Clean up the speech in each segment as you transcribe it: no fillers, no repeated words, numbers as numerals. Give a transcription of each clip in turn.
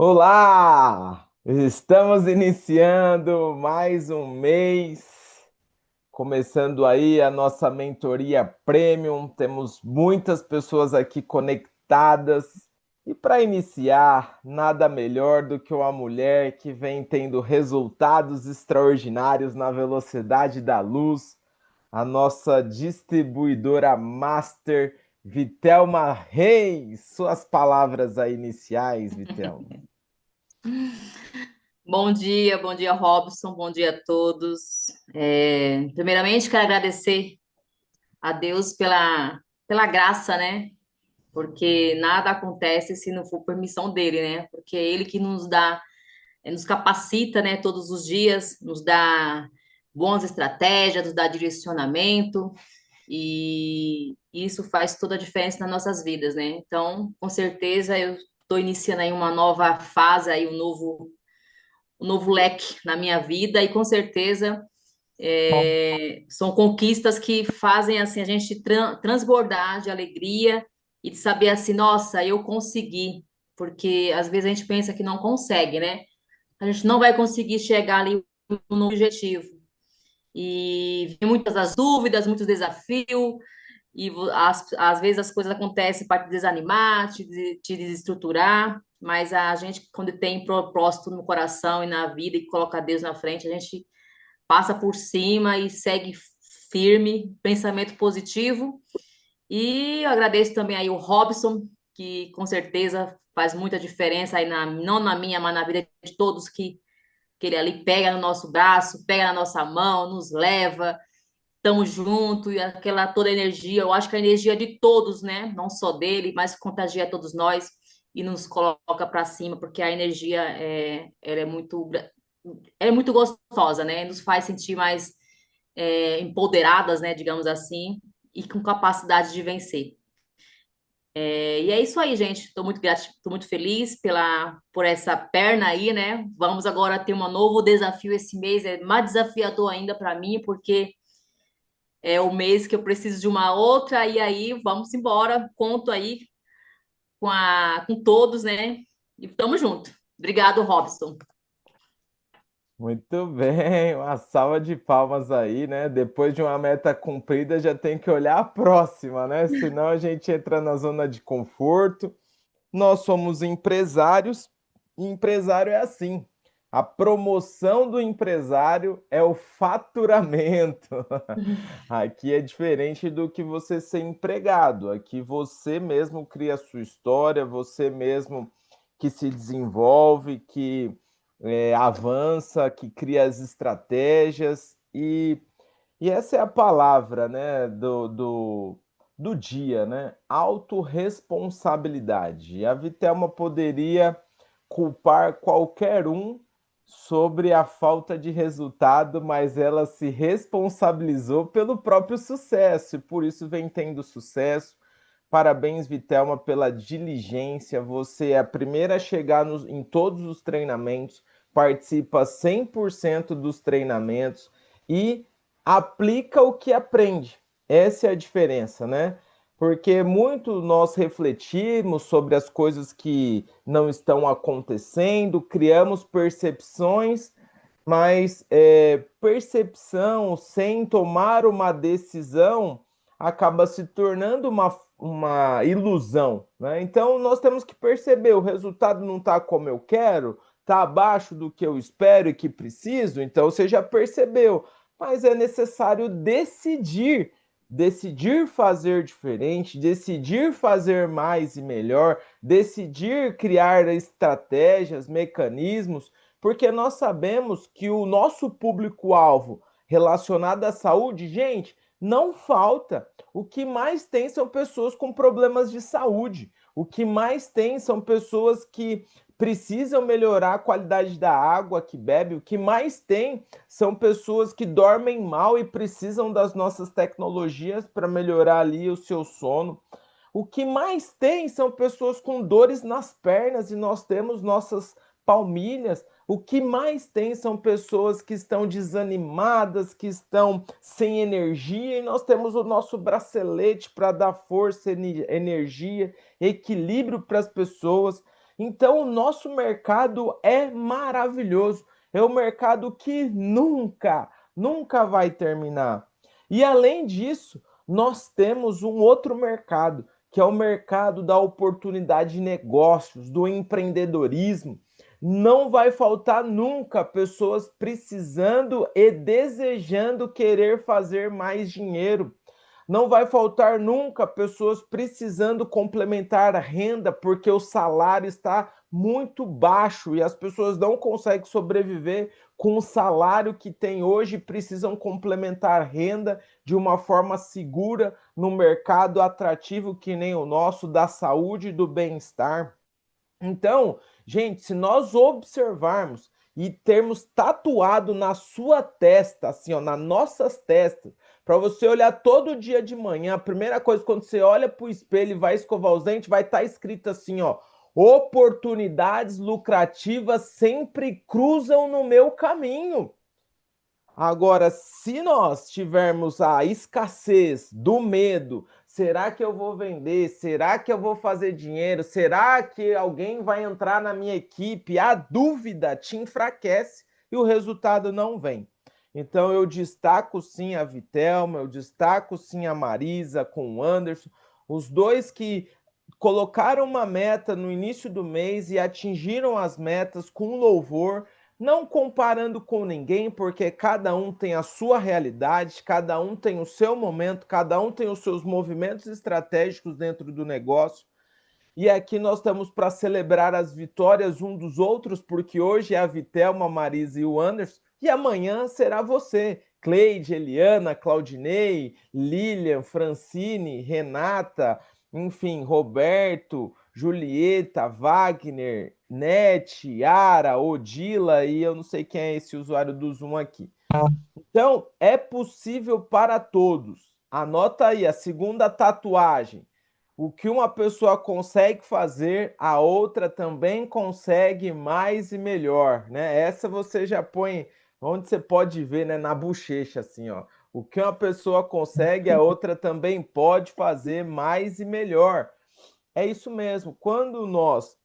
Olá! Estamos iniciando mais um mês, começando aí a nossa mentoria Premium. Temos muitas pessoas aqui conectadas. E para iniciar, nada melhor do que uma mulher que vem tendo resultados extraordinários na velocidade da luz, a nossa distribuidora master, Vitelma Reis. Suas palavras aí iniciais, Vitelma. Bom dia, Robson, bom dia a todos. Primeiramente, quero agradecer a Deus pela graça, né? Porque nada acontece se não for permissão dele, né? Porque é ele que nos dá, nos capacita, né, todos os dias, nos dá boas estratégias, nos dá direcionamento, e isso faz toda a diferença nas nossas vidas, né? Então, com certeza, eu estou iniciando aí uma nova fase, aí um novo leque na minha vida e com certeza são conquistas que fazem assim a gente transbordar de alegria e de saber assim, nossa, eu consegui, porque às vezes a gente pensa que não consegue, né? A gente não vai conseguir chegar ali no objetivo. E vem muitas das dúvidas, muitos desafios, e às vezes as coisas acontecem para te desanimar, te desestruturar, mas a gente, quando tem propósito no coração e na vida e coloca Deus na frente, a gente passa por cima e segue firme, pensamento positivo. E eu agradeço também aí o Robson, que com certeza faz muita diferença aí não na minha, mas na vida de todos que ele ali pega no nosso braço, pega na nossa mão, nos leva, estamos juntos, e aquela toda energia, eu acho que a energia de todos, né? Não só dele, mas contagia todos nós e nos coloca para cima, porque a energia ela é muito gostosa, né? Nos faz sentir mais empoderadas, né? Digamos assim, e com capacidade de vencer. E é isso aí, gente. Estou muito tô muito feliz por essa perna aí, né? Vamos agora ter um novo desafio esse mês, é mais desafiador ainda para mim, porque é o mês que eu preciso de uma outra, e aí vamos embora. Conto aí com todos, né? E tamo junto. Obrigado, Robson. Muito bem, uma salva de palmas aí, né? Depois de uma meta cumprida, já tem que olhar a próxima, né? Senão a gente entra na zona de conforto. Nós somos empresários, e empresário é assim. A promoção do empresário é o faturamento. Aqui é diferente do que você ser empregado. Aqui você mesmo cria a sua história, você mesmo que se desenvolve, que avança, que cria as estratégias e essa é a palavra, né, do dia, né? Autorresponsabilidade. E a Vitelma poderia culpar qualquer um sobre a falta de resultado, mas ela se responsabilizou pelo próprio sucesso e por isso vem tendo sucesso. Parabéns, Vitelma, pela diligência. Você é a primeira a chegar em todos os treinamentos, participa 100% dos treinamentos e aplica o que aprende. Essa é a diferença, né? Porque muito nós refletimos sobre as coisas que não estão acontecendo, criamos percepções, mas percepção sem tomar uma decisão acaba se tornando uma ilusão, né? Então nós temos que perceber, o resultado não está como eu quero, está abaixo do que eu espero e que preciso, então você já percebeu, mas é necessário decidir fazer diferente, decidir fazer mais e melhor, decidir criar estratégias, mecanismos, porque nós sabemos que o nosso público-alvo relacionado à saúde, gente, não falta. O que mais tem são pessoas com problemas de saúde. O que mais tem são pessoas que precisam melhorar a qualidade da água que bebe. O que mais tem são pessoas que dormem mal e precisam das nossas tecnologias para melhorar ali o seu sono. O que mais tem são pessoas com dores nas pernas e nós temos nossas palmilhas. O que mais tem são pessoas que estão desanimadas, que estão sem energia, e nós temos o nosso bracelete para dar força, energia, equilíbrio para as pessoas. Então, o nosso mercado é maravilhoso. É um mercado que nunca vai terminar. E além disso, nós temos um outro mercado, que é o mercado da oportunidade de negócios, do empreendedorismo. Não vai faltar nunca pessoas precisando e desejando querer fazer mais dinheiro. Não vai faltar nunca pessoas precisando complementar a renda porque o salário está muito baixo e as pessoas não conseguem sobreviver com o salário que tem hoje, precisam complementar renda de uma forma segura no mercado atrativo que nem o nosso, da saúde e do bem-estar. Então, gente, se nós observarmos e termos tatuado na sua testa, assim, ó, nas nossas testas, para você olhar todo dia de manhã, a primeira coisa, quando você olha para o espelho e vai escovar os dentes, vai estar escrito assim, ó, oportunidades lucrativas sempre cruzam no meu caminho. Agora, se nós tivermos a escassez do medo, será que eu vou vender? Será que eu vou fazer dinheiro? Será que alguém vai entrar na minha equipe? A dúvida te enfraquece e o resultado não vem. Então eu destaco sim a Vitelma, eu destaco sim a Marisa com o Anderson, os dois que colocaram uma meta no início do mês e atingiram as metas com louvor, não comparando com ninguém, porque cada um tem a sua realidade, cada um tem o seu momento, cada um tem os seus movimentos estratégicos dentro do negócio. E aqui nós estamos para celebrar as vitórias um dos outros, porque hoje é a Vitelma, a Marisa e o Anderson, e amanhã será você, Cleide, Eliana, Claudinei, Lilian, Francine, Renata, enfim, Roberto, Julieta, Wagner, Nete, Yara, Odila e eu não sei quem é esse usuário do Zoom aqui. Então, é possível para todos. Anota aí a segunda tatuagem. O que uma pessoa consegue fazer, a outra também consegue mais e melhor, né? Essa você já põe onde você pode ver, né, na bochecha assim, ó. O que uma pessoa consegue, a outra também pode fazer mais e melhor. É isso mesmo. Quando nós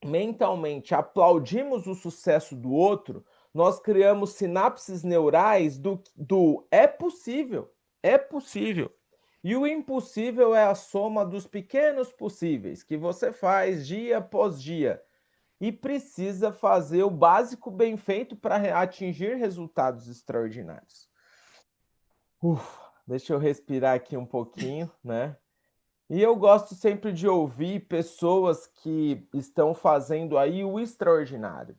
mentalmente aplaudimos o sucesso do outro, nós criamos sinapses neurais do é possível. E o impossível é a soma dos pequenos possíveis que você faz dia após dia e precisa fazer o básico bem feito para atingir resultados extraordinários. Deixa eu respirar aqui um pouquinho, né? E eu gosto sempre de ouvir pessoas que estão fazendo aí o extraordinário.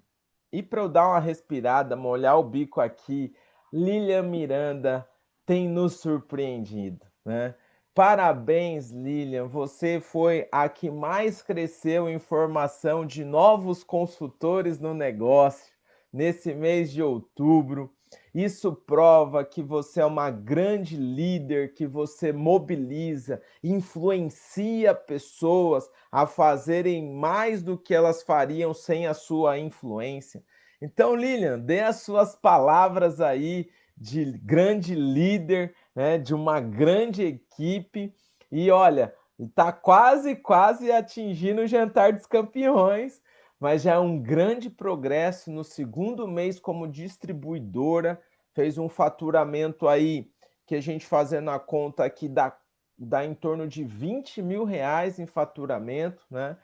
E para eu dar uma respirada, molhar o bico aqui, Lilian Miranda tem nos surpreendido, né? Parabéns, Lilian, você foi a que mais cresceu em formação de novos consultores no negócio nesse mês de outubro. Isso prova que você é uma grande líder, que você mobiliza, influencia pessoas a fazerem mais do que elas fariam sem a sua influência. Então, Lilian, dê as suas palavras aí de grande líder, né, de uma grande equipe. E olha, está quase atingindo o jantar dos campeões, mas já é um grande progresso no segundo mês como distribuidora. Fez um faturamento aí que a gente fazendo a conta aqui dá em torno de R$ 20.000 em faturamento, né?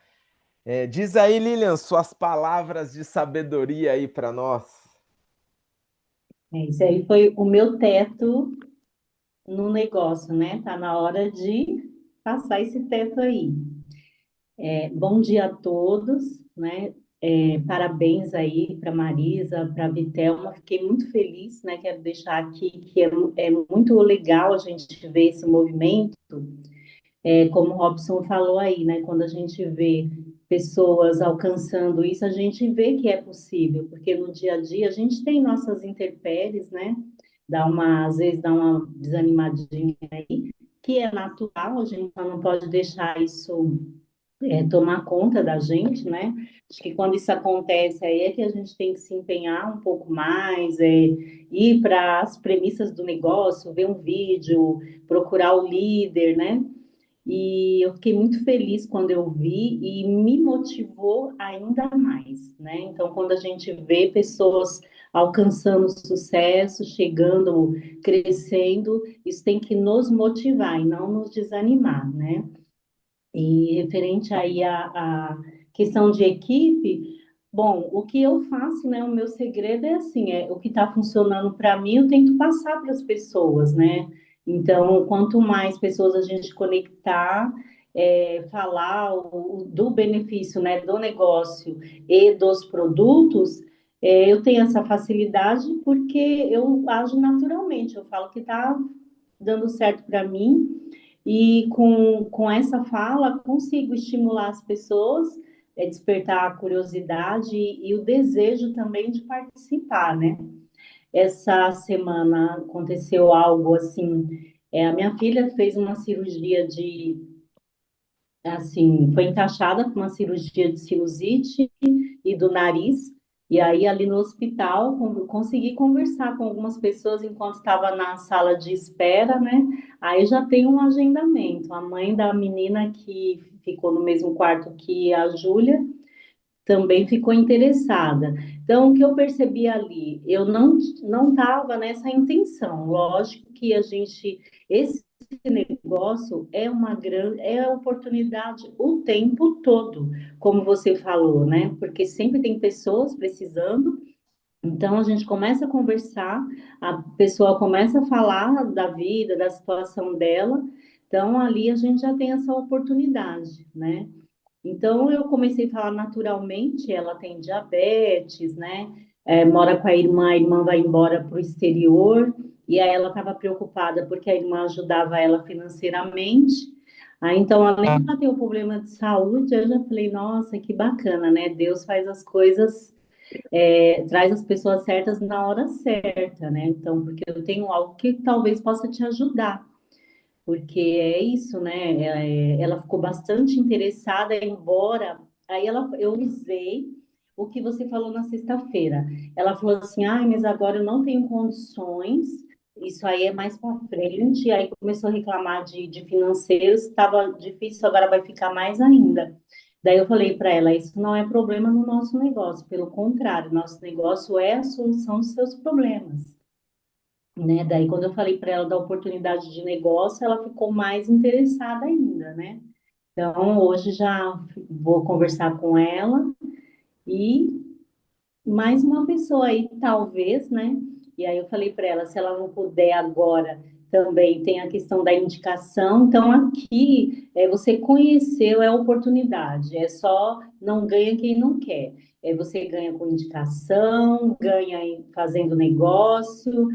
Diz aí, Lilian, suas palavras de sabedoria aí para nós. Isso aí foi o meu teto no negócio, né? Tá na hora de passar esse teto aí. Bom dia a todos, né? Parabéns aí para Marisa, para a Vitelma. Fiquei muito feliz, né? Quero deixar aqui que é muito legal a gente ver esse movimento, como o Robson falou aí, né? Quando a gente vê pessoas alcançando isso, a gente vê que é possível, porque no dia a dia a gente tem nossas intempéries, né? Às vezes dá uma desanimadinha aí, que é natural, a gente só não pode deixar isso tomar conta da gente, né? Acho que quando isso acontece aí é que a gente tem que se empenhar um pouco mais, ir para as premissas do negócio, ver um vídeo, procurar o líder, né? e eu fiquei muito feliz quando eu vi e me motivou ainda mais, né? Então, quando a gente vê pessoas alcançando sucesso, chegando, crescendo, isso tem que nos motivar e não nos desanimar, né? E referente aí à questão de equipe, bom, o que eu faço, né? O meu segredo é assim, é o que está funcionando para mim, eu tento passar para as pessoas, né? Então, quanto mais pessoas a gente conectar, falar do benefício, né, do negócio e dos produtos, eu tenho essa facilidade porque eu ajo naturalmente. Eu falo que está dando certo para mim e com essa fala, consigo estimular as pessoas, despertar a curiosidade e o desejo também de participar, né? Essa semana aconteceu algo assim, a minha filha fez uma cirurgia assim, foi encaixada com uma cirurgia de sinusite e do nariz. E aí, ali no hospital, consegui conversar com algumas pessoas enquanto estava na sala de espera, né? Aí já tem um agendamento. A mãe da menina que ficou no mesmo quarto que a Júlia também ficou interessada. Então, o que eu percebi ali, eu não estava nessa intenção. Lógico que esse negócio é uma grande, é oportunidade o tempo todo, como você falou, né? Porque sempre tem pessoas precisando. Então a gente começa a conversar, a pessoa começa a falar da vida, da situação dela. Então ali a gente já tem essa oportunidade, né? Então, eu comecei a falar naturalmente. Ela tem diabetes, né? Mora com a irmã vai embora para o exterior, e aí ela estava preocupada porque a irmã ajudava ela financeiramente. Aí, então, além de ela ter um problema de saúde, eu já falei, nossa, que bacana, né? Deus faz as coisas, traz as pessoas certas na hora certa, né? Então, porque eu tenho algo que talvez possa te ajudar, porque é isso, né? Ela ficou bastante interessada, embora eu usei o que você falou na sexta-feira. Ela falou assim: "Ai, mas agora eu não tenho condições. Isso aí é mais para frente." E aí começou a reclamar de financeiros, estava difícil, agora vai ficar mais ainda. Daí eu falei para ela: "Isso não é problema no nosso negócio, pelo contrário, nosso negócio é a solução dos seus problemas." Né? Daí, quando eu falei para ela da oportunidade de negócio, ela ficou mais interessada ainda, né? Então, hoje já vou conversar com ela e mais uma pessoa aí, talvez, né? E aí eu falei para ela, se ela não puder agora, também tem a questão da indicação. Então, aqui, você conheceu, é oportunidade. É só não ganha quem não quer. Você ganha com indicação, ganha fazendo negócio,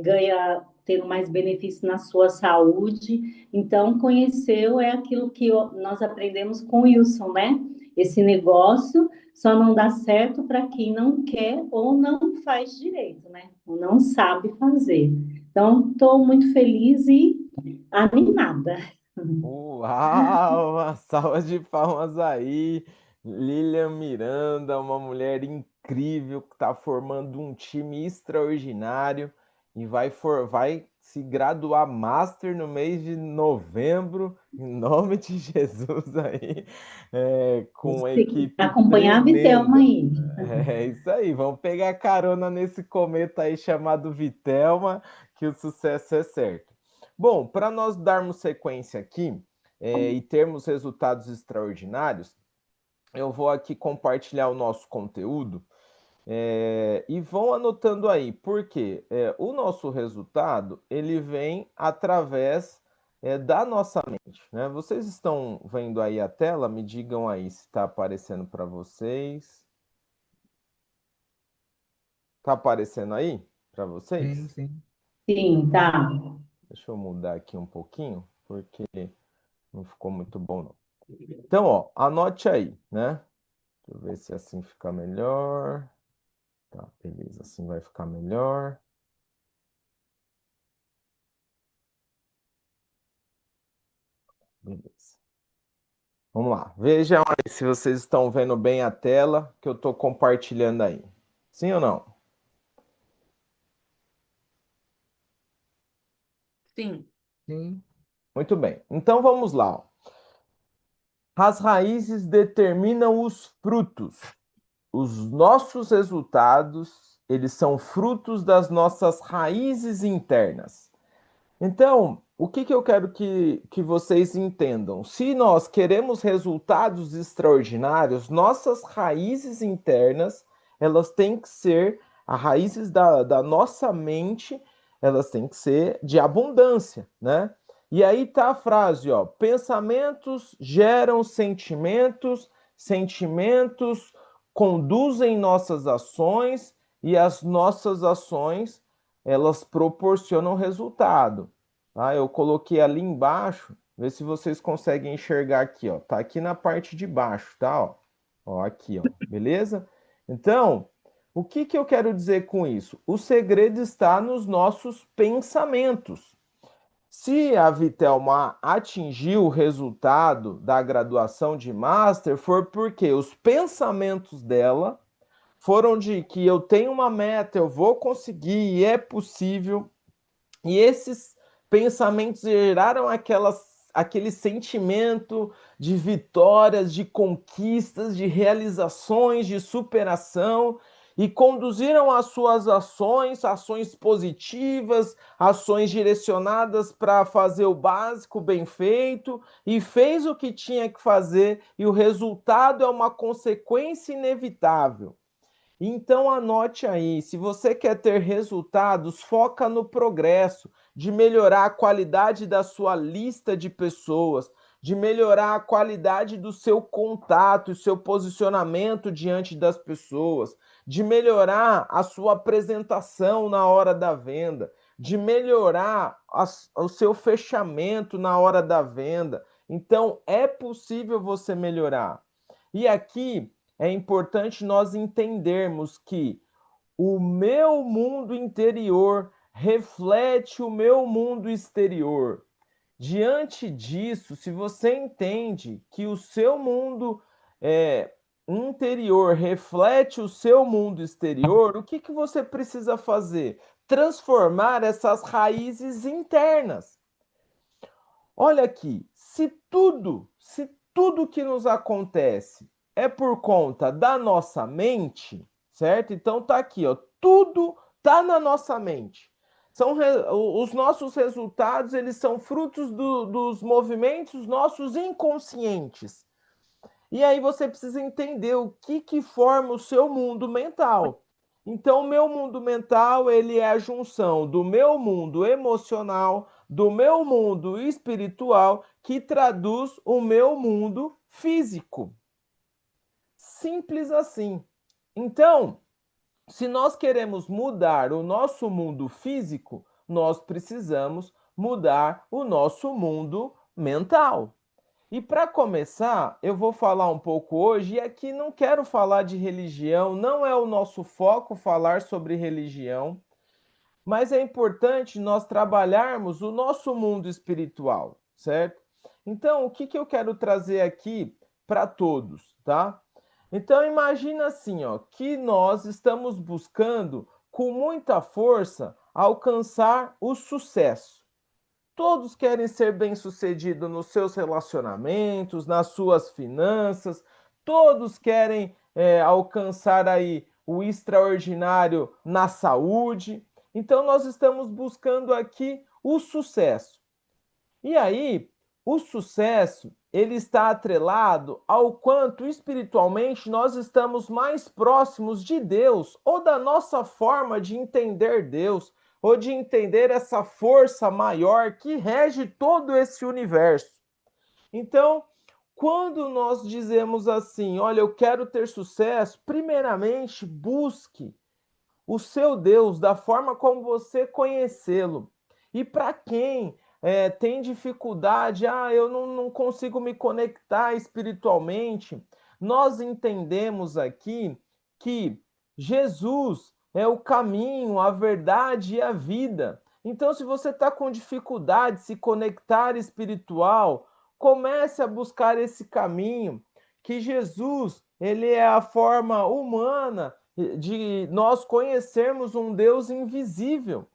ganha tendo mais benefício na sua saúde. Então, conheceu é aquilo que nós aprendemos com o Wilson, né? Esse negócio só não dá certo para quem não quer ou não faz direito, né? Ou não sabe fazer. Então, estou muito feliz e animada. Uau! Uma salva de palmas aí. Lilian Miranda, uma mulher incrível que está formando um time extraordinário e vai se graduar Master no mês de novembro, em nome de Jesus aí, com uma equipe Acompanhar a Vitelma tremenda. aí. É isso aí, vamos pegar carona nesse cometa aí chamado Vitelma, que o sucesso é certo. Bom, para nós darmos sequência aqui e termos resultados extraordinários, eu vou aqui compartilhar o nosso conteúdo e vão anotando aí, porque o nosso resultado ele vem através da nossa mente, né? Vocês estão vendo aí a tela? Me digam aí se está aparecendo para vocês. Está aparecendo aí para Sim, vocês? sim. Sim, tá. Deixa eu mudar aqui um pouquinho, porque não ficou muito bom, não. Então, ó, anote aí, né? Deixa eu ver se assim fica melhor. Tá, beleza, assim vai ficar melhor. Beleza. Vamos lá. Vejam aí se vocês estão vendo bem a tela que eu estou compartilhando aí. Sim ou não? Sim. Sim. Muito bem. Então vamos lá. Ó. As raízes determinam os frutos. Os nossos resultados, eles são frutos das nossas raízes internas. Então, o que eu quero que vocês entendam? Se nós queremos resultados extraordinários, nossas raízes internas, elas têm que ser, as raízes da nossa mente, elas têm que ser de abundância, né? E aí tá a frase, ó, pensamentos geram sentimentos, sentimentos conduzem nossas ações e as nossas ações elas proporcionam resultado. Tá? Eu coloquei ali embaixo, vê se vocês conseguem enxergar aqui, ó. Tá aqui na parte de baixo, tá? Ó, aqui, ó. Beleza? Então, o que eu quero dizer com isso? O segredo está nos nossos pensamentos. Se a Vitelma atingiu o resultado da graduação de Master, foi porque os pensamentos dela foram de que eu tenho uma meta, eu vou conseguir e é possível. E esses pensamentos geraram aquele sentimento de vitórias, de conquistas, de realizações, de superação e conduziram as suas ações, ações positivas, ações direcionadas para fazer o básico bem feito e fez o que tinha que fazer e o resultado é uma consequência inevitável. Então anote aí, se você quer ter resultados, foca no progresso, de melhorar a qualidade da sua lista de pessoas, de melhorar a qualidade do seu contato e seu posicionamento diante das pessoas, de melhorar a sua apresentação na hora da venda, de melhorar o seu fechamento na hora da venda. Então, é possível você melhorar. E aqui é importante nós entendermos que o meu mundo interior reflete o meu mundo exterior. Diante disso, se você entende que o seu mundo interior reflete o seu mundo exterior, o que você precisa fazer? Transformar essas raízes internas. Olha aqui, se tudo que nos acontece é por conta da nossa mente, certo? Então tá aqui, ó, tudo tá na nossa mente. Os nossos resultados, eles são frutos dos movimentos nossos inconscientes. E aí você precisa entender o que forma o seu mundo mental. Então, o meu mundo mental, ele é a junção do meu mundo emocional, do meu mundo espiritual, que traduz o meu mundo físico. Simples assim. Então, se nós queremos mudar o nosso mundo físico, nós precisamos mudar o nosso mundo mental. E para começar, eu vou falar um pouco hoje, e aqui não quero falar de religião, não é o nosso foco falar sobre religião, mas é importante nós trabalharmos o nosso mundo espiritual, certo? Então, o que eu quero trazer aqui para todos, tá? Então, imagina assim, ó, que nós estamos buscando com muita força alcançar o sucesso. Todos querem ser bem-sucedidos nos seus relacionamentos, nas suas finanças, todos querem alcançar aí o extraordinário na saúde. Então nós estamos buscando aqui o sucesso. E aí, o sucesso, ele está atrelado ao quanto espiritualmente nós estamos mais próximos de Deus ou da nossa forma de entender Deus ou de entender essa força maior que rege todo esse universo. Então, quando nós dizemos assim, olha, eu quero ter sucesso, primeiramente busque o seu Deus da forma como você conhecê-lo. E para quem tem dificuldade, eu não consigo me conectar espiritualmente, nós entendemos aqui que Jesus é o caminho, a verdade e a vida. Então, se você está com dificuldade de se conectar espiritual, comece a buscar esse caminho, que Jesus, ele é a forma humana de nós conhecermos um Deus invisível.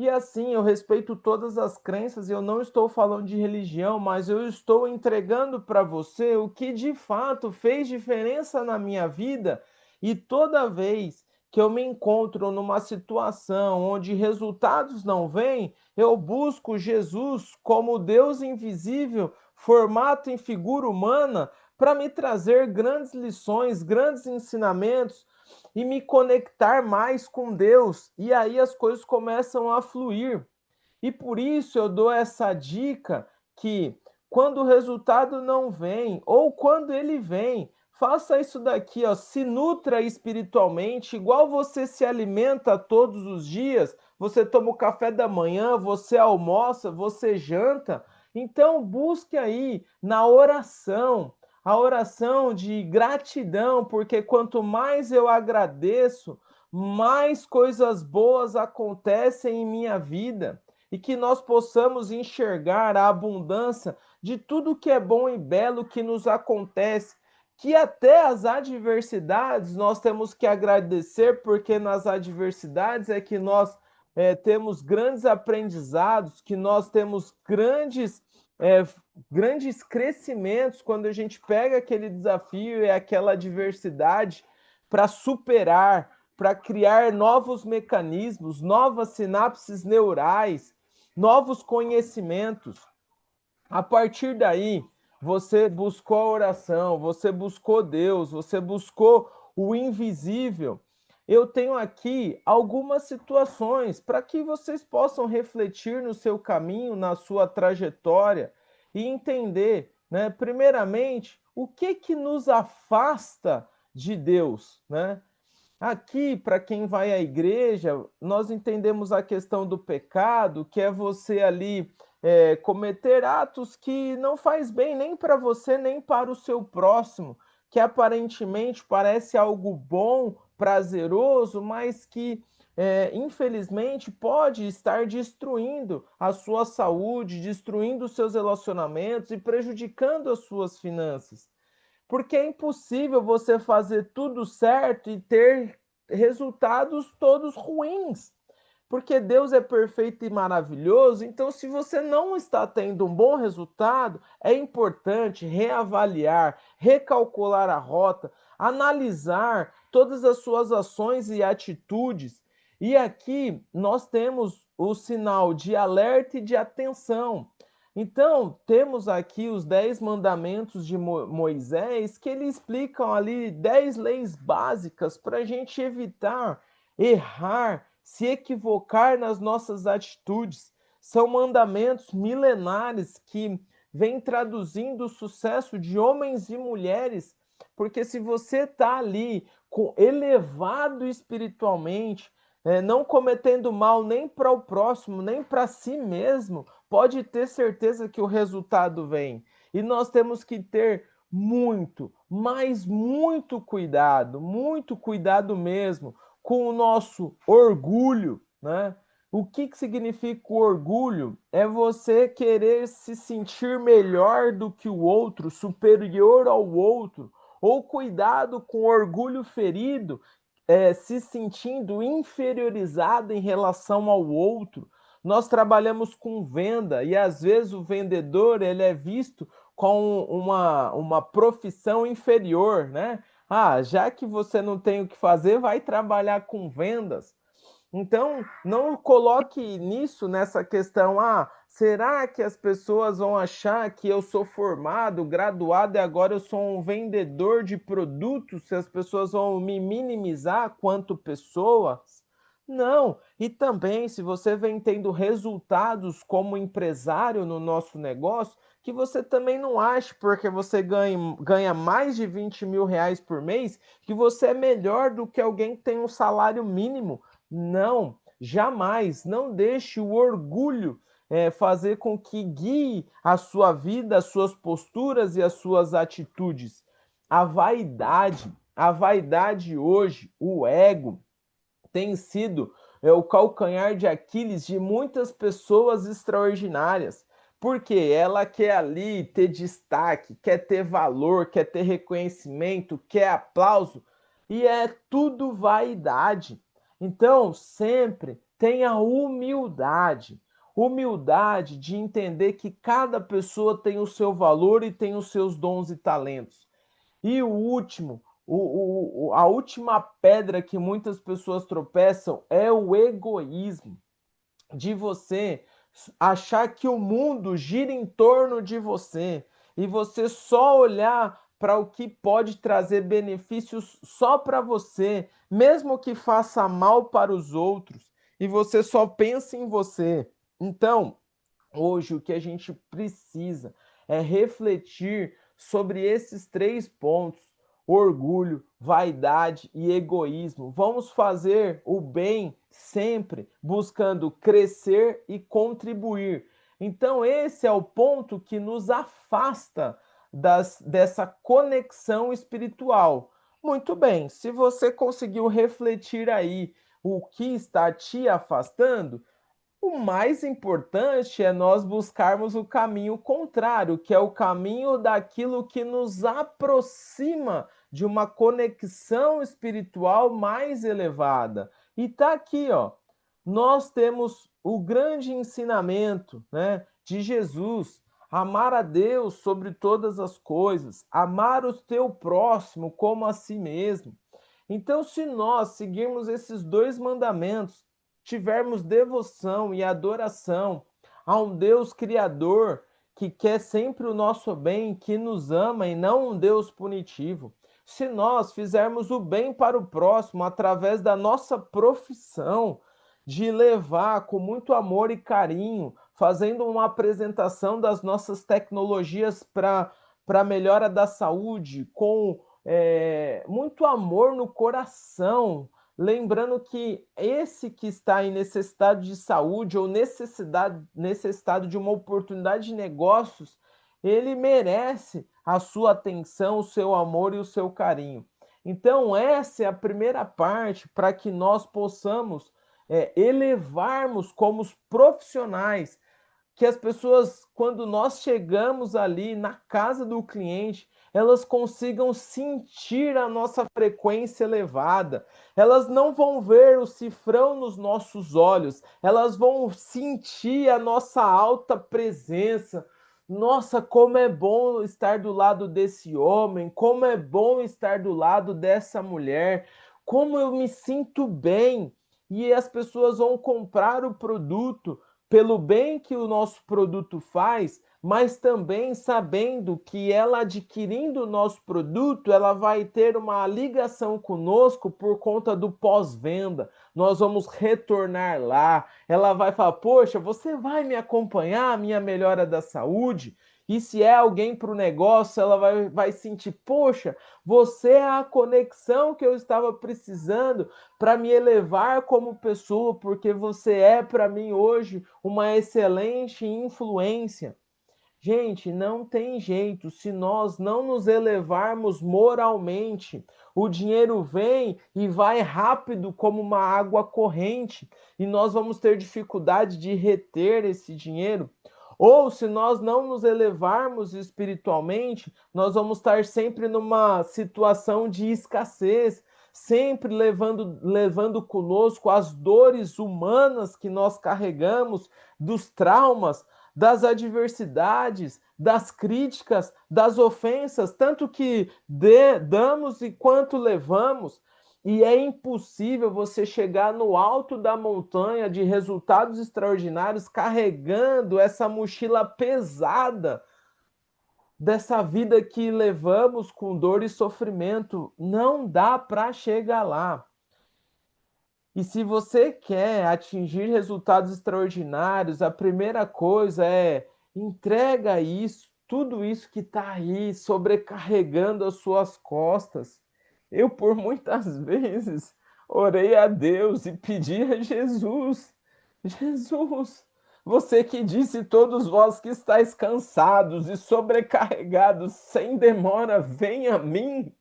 E assim, eu respeito todas as crenças e eu não estou falando de religião, mas eu estou entregando para você o que de fato fez diferença na minha vida. E toda vez que eu me encontro numa situação onde resultados não vêm, eu busco Jesus como Deus invisível, formato em figura humana, para me trazer grandes lições, grandes ensinamentos e me conectar mais com Deus. E aí as coisas começam a fluir. E por isso eu dou essa dica que quando o resultado não vem, ou quando ele vem, faça isso daqui, ó, se nutra espiritualmente, igual você se alimenta todos os dias, você toma o café da manhã, você almoça, você janta. Então busque aí na oração, a oração de gratidão, porque quanto mais eu agradeço, mais coisas boas acontecem em minha vida e que nós possamos enxergar a abundância de tudo que é bom e belo que nos acontece, que até as adversidades nós temos que agradecer, porque nas adversidades é que nós temos grandes aprendizados, que nós temos é, grandes crescimentos quando a gente pega aquele desafio e aquela adversidade para superar, para criar novos mecanismos, novas sinapses neurais, novos conhecimentos. A partir daí, você buscou a oração, você buscou Deus, você buscou o invisível. Eu tenho aqui algumas situações para que vocês possam refletir no seu caminho, na sua trajetória e entender, né, primeiramente, o que que nos afasta de Deus, né? Aqui, para quem vai à igreja, nós entendemos a questão do pecado, que é você ali cometer atos que não faz bem nem para você, nem para o seu próximo, que aparentemente parece algo bom, prazeroso, mas que infelizmente pode estar destruindo a sua saúde, destruindo os seus relacionamentos e prejudicando as suas finanças. Porque é impossível você fazer tudo certo e ter resultados todos ruins. Porque Deus é perfeito e maravilhoso, então se você não está tendo um bom resultado, é importante reavaliar, recalcular a rota, analisar todas as suas ações e atitudes. E aqui nós temos o sinal de alerta e de atenção. Então, temos aqui os 10 mandamentos de Moisés, que ele explicam ali 10 leis básicas para a gente evitar errar, se equivocar nas nossas atitudes. São mandamentos milenares que vêm traduzindo o sucesso de homens e mulheres, porque se você está ali elevado espiritualmente, não cometendo mal nem para o próximo, nem para si mesmo, pode ter certeza que o resultado vem. E nós temos que ter muito, mas muito cuidado mesmo com o nosso orgulho, né? O que significa o orgulho? É você querer se sentir melhor do que o outro, superior ao outro, ou cuidado com o orgulho ferido, se sentindo inferiorizado em relação ao outro. Nós trabalhamos com venda e às vezes o vendedor ele é visto com uma profissão inferior, né? Ah, já que você não tem o que fazer, vai trabalhar com vendas. Então, não coloque nisso, nessa questão, será que as pessoas vão achar que eu sou formado, graduado e agora eu sou um vendedor de produtos, se as pessoas vão me minimizar quanto pessoas? Não. E também, se você vem tendo resultados como empresário no nosso negócio, que você também não ache, porque você ganha mais de 20 mil reais por mês, que você é melhor do que alguém que tem um salário mínimo. Não, jamais. Não deixe o orgulho fazer com que guie a sua vida, as suas posturas e as suas atitudes. A vaidade hoje, o ego, tem sido o calcanhar de Aquiles de muitas pessoas extraordinárias. Porque ela quer ali ter destaque, quer ter valor, quer ter reconhecimento, quer aplauso, e é tudo vaidade. Então, sempre tenha humildade. Humildade de entender que cada pessoa tem o seu valor e tem os seus dons e talentos. E o último, a última pedra que muitas pessoas tropeçam é o egoísmo, de você achar que o mundo gira em torno de você e você só olhar para o que pode trazer benefícios só para você, mesmo que faça mal para os outros, e você só pensa em você. Então, hoje o que a gente precisa é refletir sobre esses 3 pontos: orgulho, vaidade e egoísmo. Vamos fazer o bem sempre buscando crescer e contribuir. Então, esse é o ponto que nos afasta dessa conexão espiritual. Muito bem, se você conseguiu refletir aí o que está te afastando, o mais importante é nós buscarmos o caminho contrário, que é o caminho daquilo que nos aproxima de uma conexão espiritual mais elevada. E tá aqui, ó. Nós temos o grande ensinamento, né, de Jesus: amar a Deus sobre todas as coisas, amar o teu próximo como a si mesmo. Então, se nós seguirmos esses 2 mandamentos, tivermos devoção e adoração a um Deus criador que quer sempre o nosso bem, que nos ama e não um Deus punitivo, se nós fizermos o bem para o próximo através da nossa profissão, de levar com muito amor e carinho, fazendo uma apresentação das nossas tecnologias para a melhora da saúde, com muito amor no coração, lembrando que esse que está em necessidade de saúde ou necessitado de uma oportunidade de negócios, ele merece a sua atenção, o seu amor e o seu carinho. Então, essa é a primeira parte para que nós possamos elevarmos como profissionais, que as pessoas, quando nós chegamos ali na casa do cliente, elas consigam sentir a nossa frequência elevada. Elas não vão ver o cifrão nos nossos olhos, elas vão sentir a nossa alta presença. Nossa, como é bom estar do lado desse homem, como é bom estar do lado dessa mulher, como eu me sinto bem. E as pessoas vão comprar o produto pelo bem que o nosso produto faz, mas também sabendo que ela adquirindo o nosso produto, ela vai ter uma ligação conosco por conta do pós-venda. Nós vamos retornar lá, ela vai falar: poxa, você vai me acompanhar a minha melhora da saúde? E se é alguém para o negócio, ela vai sentir: poxa, você é a conexão que eu estava precisando para me elevar como pessoa, porque você é para mim hoje uma excelente influência. Gente, não tem jeito, se nós não nos elevarmos moralmente, o dinheiro vem e vai rápido como uma água corrente, e nós vamos ter dificuldade de reter esse dinheiro. Ou se nós não nos elevarmos espiritualmente, nós vamos estar sempre numa situação de escassez, sempre levando conosco as dores humanas que nós carregamos, dos traumas, das adversidades, das críticas, das ofensas, tanto que damos e quanto levamos. E é impossível você chegar no alto da montanha de resultados extraordinários carregando essa mochila pesada dessa vida que levamos com dor e sofrimento. Não dá para chegar lá. E se você quer atingir resultados extraordinários, a primeira coisa é: entrega isso, tudo isso que está aí sobrecarregando as suas costas. Eu, por muitas vezes, orei a Deus e pedi a Jesus: Jesus, você que disse: todos vós que estáis cansados e sobrecarregados, sem demora, vem a mim.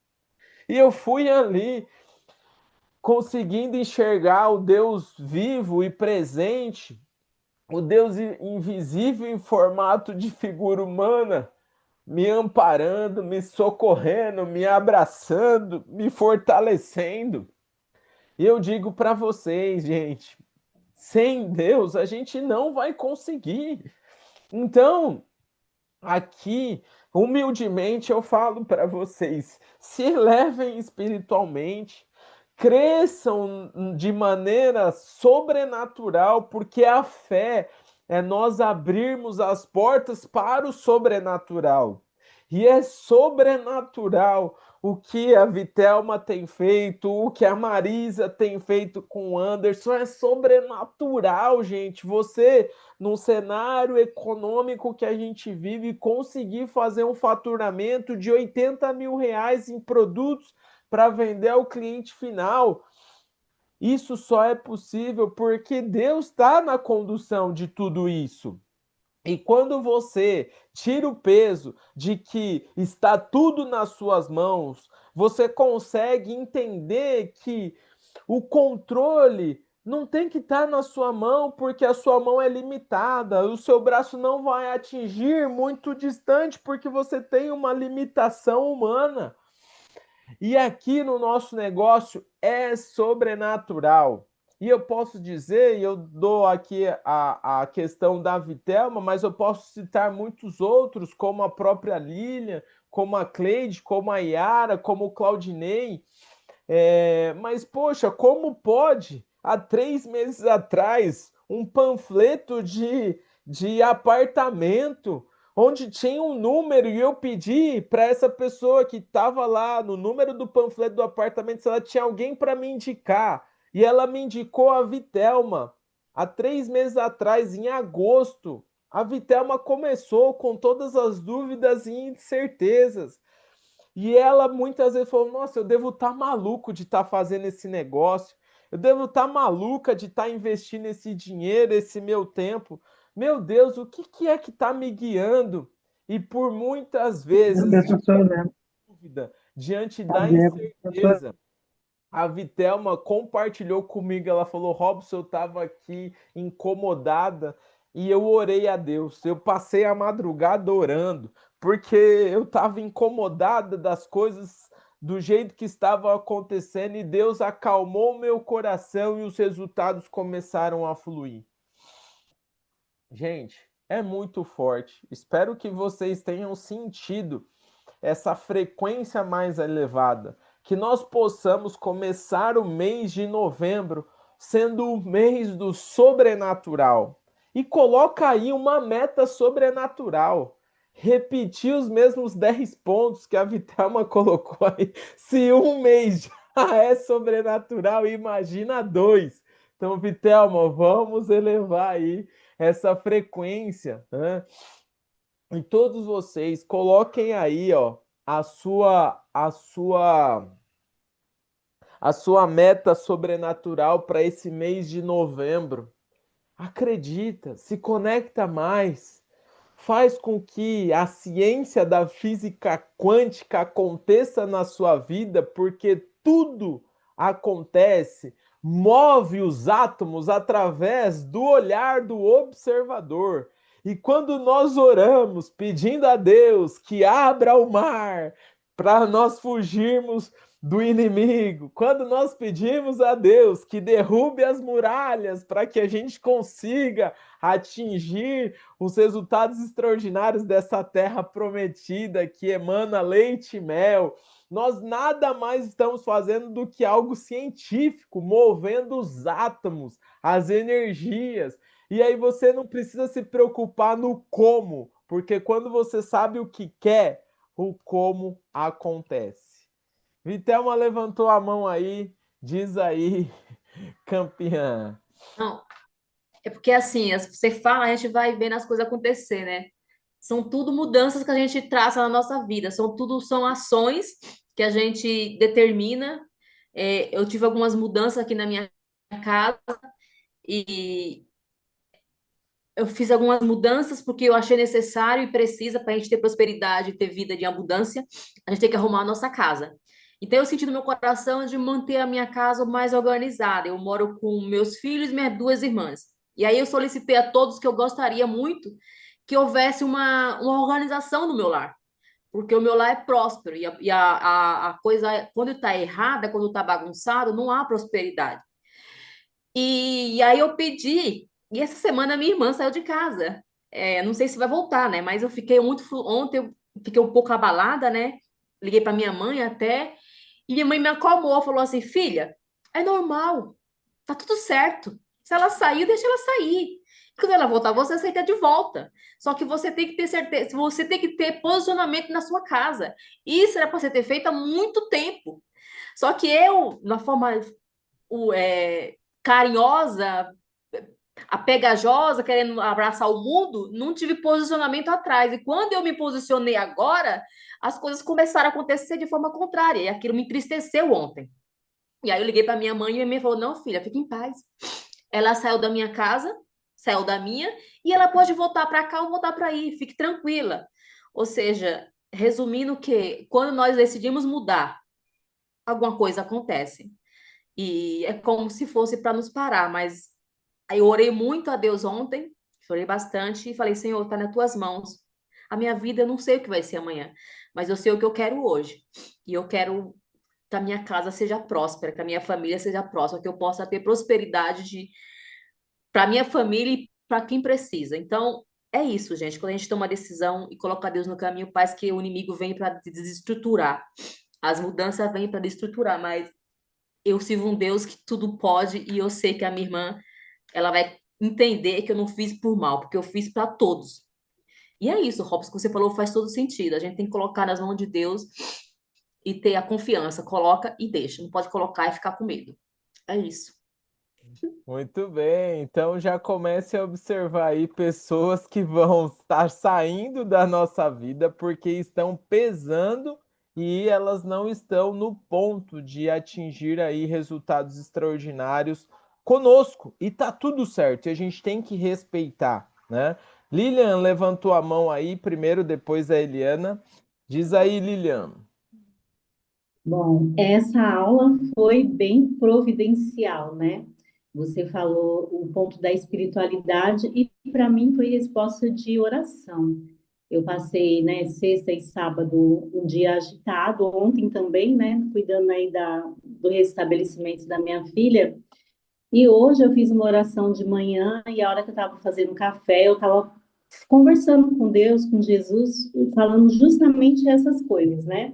E eu fui ali, conseguindo enxergar o Deus vivo e presente, o Deus invisível em formato de figura humana, me amparando, me socorrendo, me abraçando, me fortalecendo. E eu digo para vocês, gente, Sem Deus, a gente não vai conseguir. Então, aqui, humildemente, eu falo para vocês: se elevem espiritualmente, cresçam de maneira sobrenatural, porque a fé é nós abrirmos as portas para o sobrenatural. E é sobrenatural o que a Vitelma tem feito, o que a Marisa tem feito com o Anderson, é sobrenatural, gente. Você, num cenário econômico que a gente vive, conseguir fazer um faturamento de 80 mil reais em produtos para vender ao cliente final. Isso só é possível porque Deus está na condução de tudo isso. E quando você tira o peso de que está tudo nas suas mãos, você consegue entender que o controle não tem que estar na sua mão, porque a sua mão é limitada, o seu braço não vai atingir muito distante, porque você tem uma limitação humana. E aqui no nosso negócio é sobrenatural. E eu posso dizer, e eu dou aqui a questão da Vitelma, mas eu posso citar muitos outros, como a própria Lilian, como a Cleide, como a Yara, como o Claudinei. Mas, poxa, como pode, há 3 meses atrás, um panfleto de apartamento onde tinha um número e eu pedi para essa pessoa que estava lá no número do panfleto do apartamento se ela tinha alguém para me indicar. E ela me indicou a Vitelma. Há 3 meses atrás, em agosto, a Vitelma começou com todas as dúvidas e incertezas. E ela muitas vezes falou: Nossa, eu devo estar maluco de estar fazendo esse negócio, eu devo estar maluca de estar investindo esse dinheiro, esse meu tempo. Meu Deus, o que, que é que está me guiando? E por muitas vezes, Eu tô olhando. dúvida, diante Tá da vendo? incerteza, a Vitelma compartilhou comigo, ela falou: Robson, eu estava aqui incomodada e eu orei a Deus. Eu passei a madrugada orando, porque eu estava incomodada das coisas do jeito que estavam acontecendo e Deus acalmou meu coração e os resultados começaram a fluir. Gente, é muito forte. Espero que vocês tenham sentido essa frequência mais elevada, que nós possamos começar o mês de novembro sendo o mês do sobrenatural. E coloca aí uma meta sobrenatural. Repetir os mesmos 10 pontos que a Vitelma colocou aí. Se um mês já é sobrenatural, imagina dois. Então, Vitelma, vamos elevar aí essa frequência, né? E todos vocês coloquem aí, ó, a sua meta sobrenatural para esse mês de novembro. Acredita, se conecta mais, faz com que a ciência da física quântica aconteça na sua vida, porque tudo acontece, move os átomos através do olhar do observador. E quando nós oramos pedindo a Deus que abra o mar para nós fugirmos do inimigo, quando nós pedimos a Deus que derrube as muralhas para que a gente consiga atingir os resultados extraordinários dessa terra prometida que emana leite e mel, nós nada mais estamos fazendo do que algo científico, movendo os átomos, as energias. E aí você não precisa se preocupar no como, porque quando você sabe o que quer, o como acontece. Vitelma levantou a mão aí, diz aí, campeã. Não, é porque assim, você fala, a gente vai vendo as coisas acontecer, né? São tudo mudanças que a gente traça na nossa vida, são ações que a gente determina. Eu tive algumas mudanças aqui na minha casa e eu fiz algumas mudanças porque eu achei necessário e precisa para a gente ter prosperidade, ter vida de abundância, a gente tem que arrumar a nossa casa. Então eu senti no meu coração de manter a minha casa mais organizada. Eu moro com meus filhos e minhas duas irmãs. E aí eu solicitei a todos que eu gostaria muito que houvesse uma organização no meu lar, porque o meu lar é próspero e a coisa, quando está errada, quando está bagunçado, não há prosperidade. E aí eu pedi, e essa semana minha irmã saiu de casa. Não sei se vai voltar, né? Mas eu fiquei ontem eu fiquei um pouco abalada, né? Liguei para minha mãe até, e minha mãe me acalmou, falou assim: "Filha, é normal, tá tudo certo. Se ela sair, deixa ela sair. Quando ela voltar, você aceita de volta. Só que você tem que ter certeza, você tem que ter posicionamento na sua casa. Isso era para você ter feito há muito tempo. Só que eu, na forma o, é, carinhosa, apegajosa, querendo abraçar o mundo, não tive posicionamento atrás. E quando eu me posicionei agora, as coisas começaram a acontecer de forma contrária. E aquilo me entristeceu ontem. E aí eu liguei para minha mãe e minha mãe falou: "Não, filha, fica em paz. Ela saiu da minha casa, saiu da minha, e ela pode voltar para cá ou voltar para aí. Fique tranquila." Ou seja, resumindo que quando nós decidimos mudar, alguma coisa acontece. E é como se fosse para nos parar, mas aí eu orei muito a Deus ontem, chorei bastante e falei: "Senhor, está nas tuas mãos. A minha vida eu não sei o que vai ser amanhã, mas eu sei o que eu quero hoje. E eu quero que a minha casa seja próspera, que a minha família seja próspera, que eu possa ter prosperidade para minha família e para quem precisa." Então, é isso, gente. Quando a gente toma uma decisão e coloca Deus no caminho, parece que o inimigo vem para desestruturar. As mudanças vêm para desestruturar, mas eu sirvo um Deus que tudo pode e eu sei que a minha irmã, ela vai entender que eu não fiz por mal, porque eu fiz para todos. E é isso, Robson, o que você falou faz todo sentido. A gente tem que colocar nas mãos de Deus e ter a confiança. Coloca e deixa. Não pode colocar e ficar com medo. É isso. Muito bem, então já comece a observar aí pessoas que vão estar saindo da nossa vida porque estão pesando e elas não estão no ponto de atingir aí resultados extraordinários conosco. E tá tudo certo, e a gente tem que respeitar, né? Lilian levantou a mão aí, primeiro, depois a Eliana. Diz aí, Lilian. Bom, essa aula foi bem providencial, né? Você falou o ponto da espiritualidade e para mim foi resposta de oração. Eu passei, né, sexta e sábado um dia agitado, ontem também, né, cuidando aí do restabelecimento da minha filha. E hoje eu fiz uma oração de manhã e a hora que eu estava fazendo café, eu estava conversando com Deus, com Jesus, falando justamente essas coisas, né?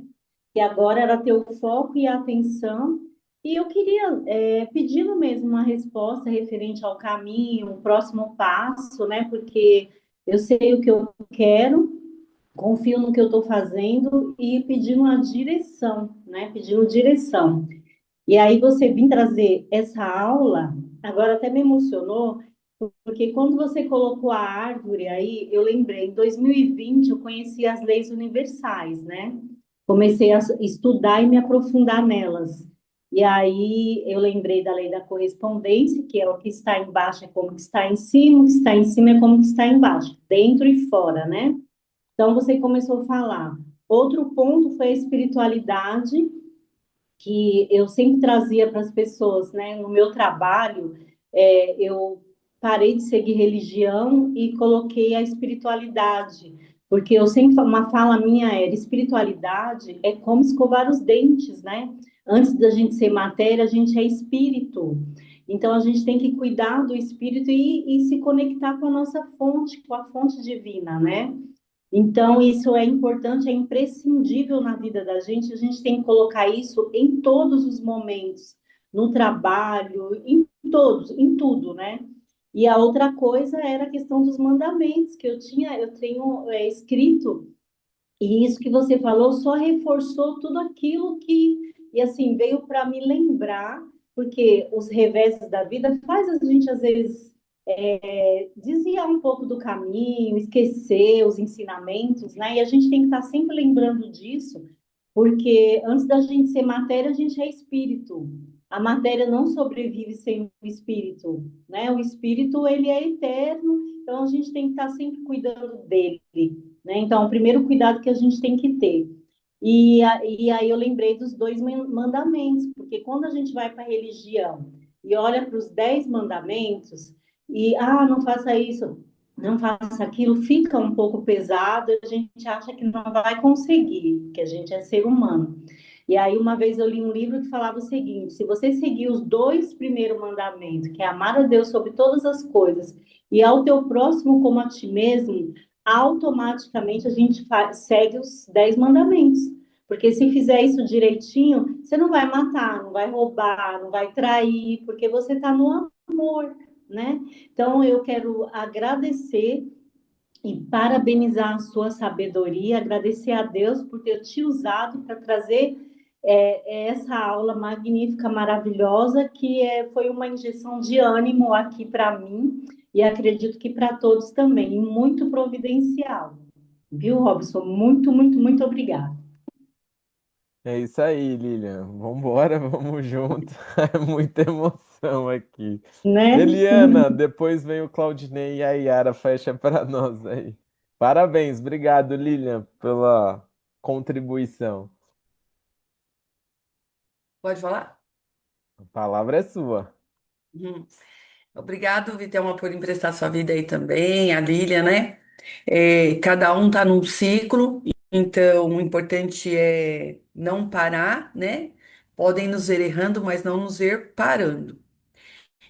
E agora era ter o foco e a atenção. E eu queria pedindo mesmo uma resposta referente ao caminho, o próximo passo, né? Porque eu sei o que eu quero, confio no que eu estou fazendo e pedindo uma direção, né? Pedindo direção. E aí você vir trazer essa aula, agora até me emocionou, porque quando você colocou a árvore aí, eu lembrei, em 2020 eu conheci as leis universais, né? Comecei a estudar e me aprofundar nelas. E aí eu lembrei da lei da correspondência, que é o que está embaixo é como que está em cima, o que está em cima é como que está embaixo, dentro e fora, né? Então você começou a falar. Outro ponto foi a espiritualidade, que eu sempre trazia para as pessoas, né? No meu trabalho, eu parei de seguir religião e coloquei a espiritualidade, porque eu sempre, uma fala minha era, espiritualidade é como escovar os dentes, né? Antes da gente ser matéria, a gente é espírito. Então, a gente tem que cuidar do espírito e se conectar com a nossa fonte, com a fonte divina, né? Então, isso é importante, é imprescindível na vida da gente. A gente tem que colocar isso em todos os momentos, no trabalho, em todos, em tudo, né? E a outra coisa era a questão dos mandamentos, que eu tenho escrito, e isso que você falou só reforçou tudo aquilo que, e assim, veio para me lembrar, porque os reveses da vida faz a gente, às vezes, desviar um pouco do caminho, esquecer os ensinamentos, né? E a gente tem que estar sempre lembrando disso, porque antes da gente ser matéria, a gente é espírito. A matéria não sobrevive sem o espírito, né? O espírito, ele é eterno, então a gente tem que estar sempre cuidando dele, né? Então, o primeiro cuidado que a gente tem que ter. E aí eu lembrei dos 2 mandamentos, porque quando a gente vai para a religião e olha para os 10 mandamentos, e, não faça isso, não faça aquilo, fica um pouco pesado, a gente acha que não vai conseguir, que a gente é ser humano. E aí, uma vez eu li um livro que falava o seguinte: se você seguir os dois primeiros mandamentos, que é amar a Deus sobre todas as coisas e ao teu próximo como a ti mesmo, automaticamente a gente segue os 10 mandamentos. Porque se fizer isso direitinho, você não vai matar, não vai roubar, não vai trair, porque você está no amor, né? Então, eu quero agradecer e parabenizar a sua sabedoria, agradecer a Deus por ter te usado para trazer essa aula magnífica, maravilhosa, que foi uma injeção de ânimo aqui para mim e acredito que para todos também, e muito providencial. Viu, Robson? Muito, muito, muito obrigada. É isso aí, Lilian. Vambora, vamos junto. É muita emoção aqui. Né? Eliana, depois vem o Claudinei e a Yara, fecha para nós aí. Parabéns, obrigado, Lilian, pela contribuição. Pode falar? A palavra é sua. Uhum. Obrigado, Vitelma, por emprestar sua vida aí também, a Lília, né? Cada um tá num ciclo, então o importante é não parar, né? Podem nos ver errando, mas não nos ver parando.